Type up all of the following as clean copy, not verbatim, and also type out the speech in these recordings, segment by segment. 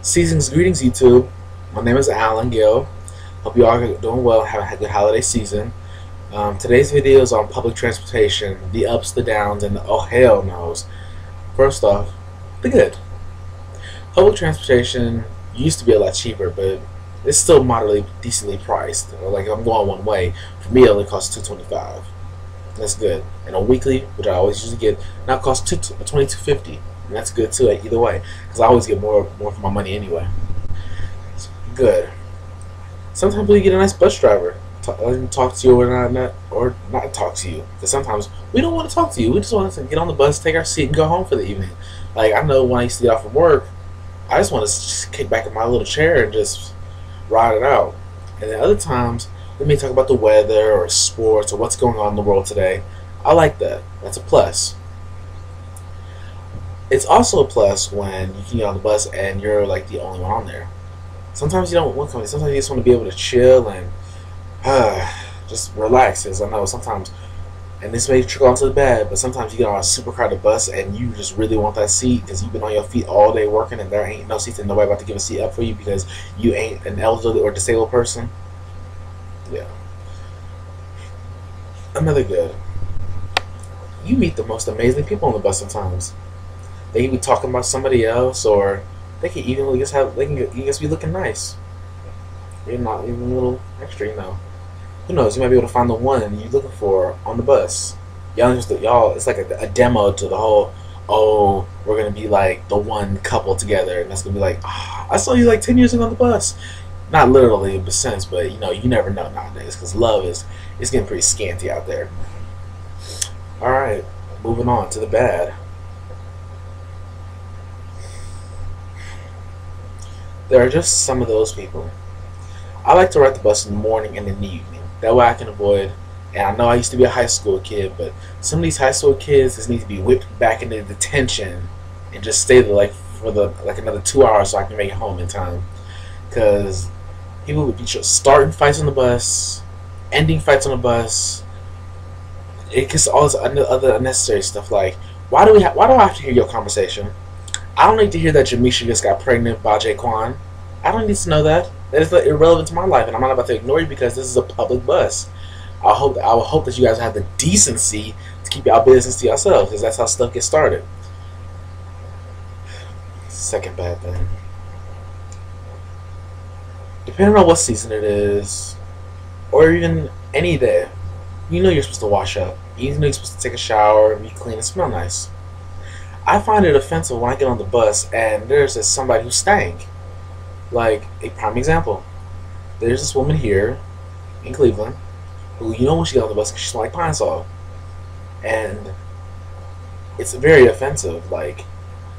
Season's greetings, YouTube. My name is Alan Gill. Hope you all are doing well and having a good holiday season. Today's video is on public transportation, the ups, the downs, and the oh hell no's. First off, the good. Public transportation used to be a lot cheaper, but it's still moderately decently priced. Like if I'm going one way, for me it only costs $2.25. That's good. And a weekly, which I always usually get, now costs $22.50. And that's good too, either way, because I always get more for my money anyway. So, good. Sometimes we get a nice bus driver, talk to you or not talk to you. Because sometimes we don't want to talk to you. We just want to get on the bus, take our seat, and go home for the evening. Like I know when I used to get off from work, I just want to just kick back in my little chair and just ride it out. And then other times, they may talk about the weather or sports or what's going on in the world today. I like that. That's a plus. It's also a plus when you can get on the bus and you're like the only one on there. Sometimes you don't want company. Sometimes you just want to be able to chill and just relax. As I know sometimes, and this may trickle onto the bad, but sometimes you get on a super crowded bus and you just really want that seat because you've been on your feet all day working and there ain't no seats and nobody about to give a seat up for you because you ain't an elderly or disabled person. Yeah. Another good. You meet the most amazing people on the bus sometimes. They can be talking about somebody else, or they can even just be looking nice. You're not even a little extra, you know. Who knows? You might be able to find the one you're looking for on the bus. Y'all, it's like a demo to the whole. Oh, we're gonna be like the one couple together, and that's gonna be like, oh, I saw you like 10 years ago on the bus. Not literally in a sense, but you know, you never know nowadays because love is getting pretty scanty out there. All right, moving on to the bad. There are just some of those people. I like to ride the bus in the morning and in the evening. That way I can avoid, and I know I used to be a high school kid, but some of these high school kids just need to be whipped back into detention and just stay there like for another 2 hours so I can make it home in time. Because people would be starting fights on the bus, ending fights on the bus. It gets all this other unnecessary stuff like, why do I have to hear your conversation? I don't need to hear that Jamisha just got pregnant by Jaquan. I don't need to know that. That is irrelevant to my life, and I'm not about to ignore you because this is a public bus. I would hope that you guys have the decency to keep y'all business to yourselves, because that's how stuff gets started. Second bad thing. Depending on what season it is, or even any day, you know you're supposed to wash up. You know you're supposed to take a shower, be clean, and smell nice. I find it offensive when I get on the bus and there's somebody who stank. Like, a prime example. There's this woman here in Cleveland who, you know when she got on the bus, she smells like pine sol. And it's very offensive. Like,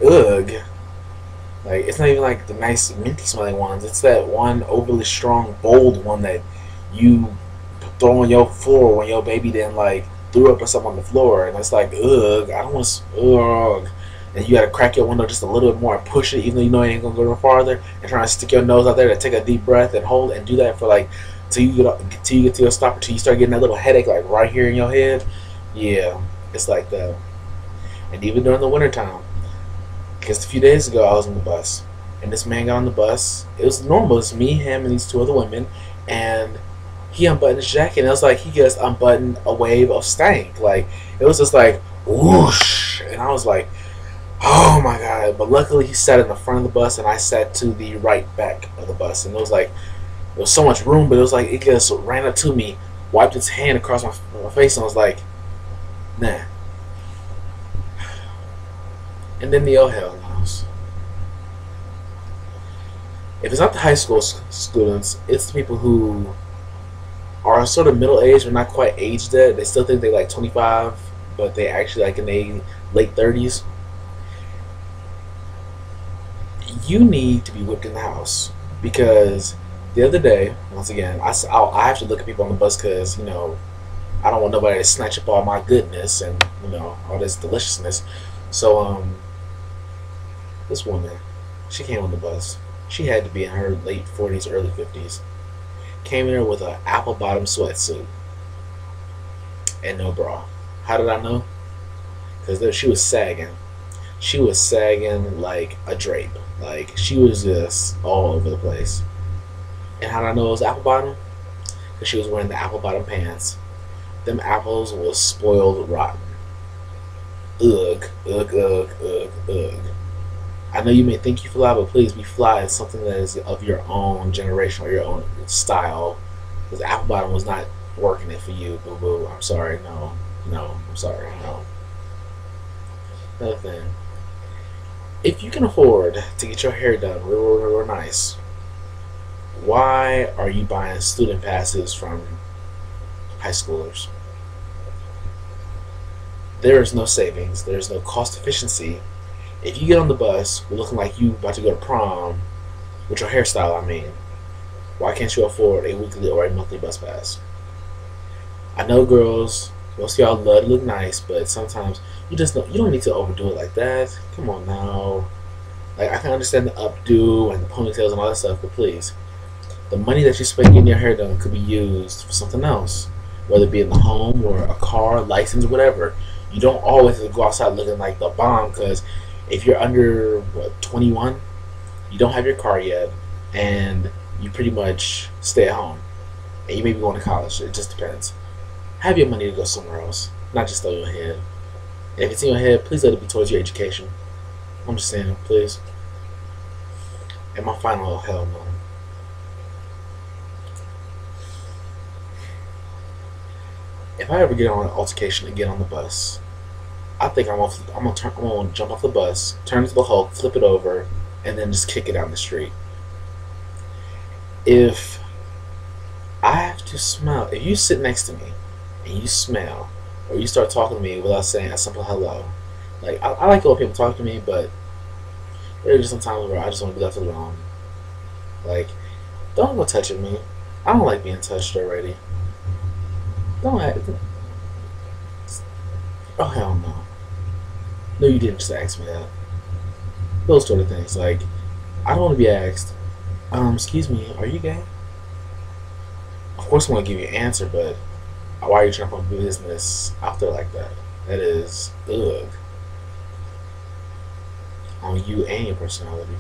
ugh. Like, it's not even like the nice minty smelling ones. It's that one overly strong, bold one that you throw on your floor when your baby then, like, threw up or something on the floor, and it's like, ugh, I don't want to, ugh. And you gotta crack your window just a little bit more and push it, even though you know it ain't gonna go no farther, and try to stick your nose out there to take a deep breath and hold and do that for like till you get to your stop, till you start getting that little headache like right here in your head. Yeah, it's like that. And even during the wintertime, because a few days ago I was on the bus, and this man got on the bus. It was normal. It's me, him, and these two other women, and he unbuttoned his jacket, and it was like he just unbuttoned a wave of stank. Like, it was just like, whoosh. And I was like, oh my god. But luckily he sat in the front of the bus, and I sat to the right back of the bus. And it was like, there was so much room, but it was like, it just ran up to me, wiped its hand across my face, and I was like, nah. And then the oh hell knows. If it's not the high school students, it's the people who are sort of middle aged but not quite aged yet. They still think they're like 25, but they actually like in their late 30s. You need to be whipped in the house, because the other day, once again, I have to look at people on the bus because, you know, I don't want nobody to snatch up all my goodness and, you know, all this deliciousness. So this woman, she came on the bus. She had to be in her late 40s, early 50s. Came in there with an apple bottom sweatsuit and no bra. How did I know? Because she was sagging. She was sagging like a drape. Like she was just all over the place. And how did I know it was apple bottom? Because she was wearing the apple bottom pants. Them apples was spoiled rotten. Ugh, ugh, ugh, ugh, ugh. I know you may think you fly, but please be fly is something that is of your own generation or your own style. Because apple bottom was not working it for you, boo boo. I'm sorry, no, no, I'm sorry, no. Another thing, if you can afford to get your hair done real nice, why are you buying student passes from high schoolers? There is no savings. There is no cost efficiency. If you get on the bus looking like you about to go to prom with your hairstyle, I mean, why can't you afford a weekly or a monthly bus pass? I know girls, most of y'all love to look nice, but sometimes you don't need to overdo it like that. Come on now. Like I can understand the updo and the ponytails and all that stuff, but please, the money that you spend getting your hair done could be used for something else, whether it be in the home or a car, license, whatever. You don't always have to go outside looking like the bomb because if you're under 21, you don't have your car yet, and you pretty much stay at home, and you may be going to college. It just depends. Have your money to go somewhere else, not just throw your head. And if it's in your head, please let it be towards your education. I'm just saying, please. And my final hell no. If I ever get on an altercation again on the bus, I think I'm gonna jump off the bus, turn into the Hulk, flip it over, and then just kick it down the street. If I have to smell, if you sit next to me and you smell, or you start talking to me without saying a simple hello, like I like it when people talk to me, but there are just some times where I just want to be left alone. Like, don't go touching me. I don't like being touched already. Don't act. Oh hell no. No, you didn't just ask me that. Those sort of things. Like, I don't want to be asked. Excuse me, are you gay? Of course, I want to give you an answer, but why are you trying to put business out there like that? That is ugh on you and your personality.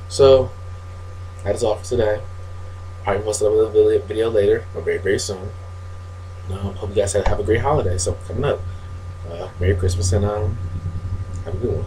So that is all for today. Probably post another video later or very soon. Hope you guys have a great holiday. So coming up, Merry Christmas and have a good one.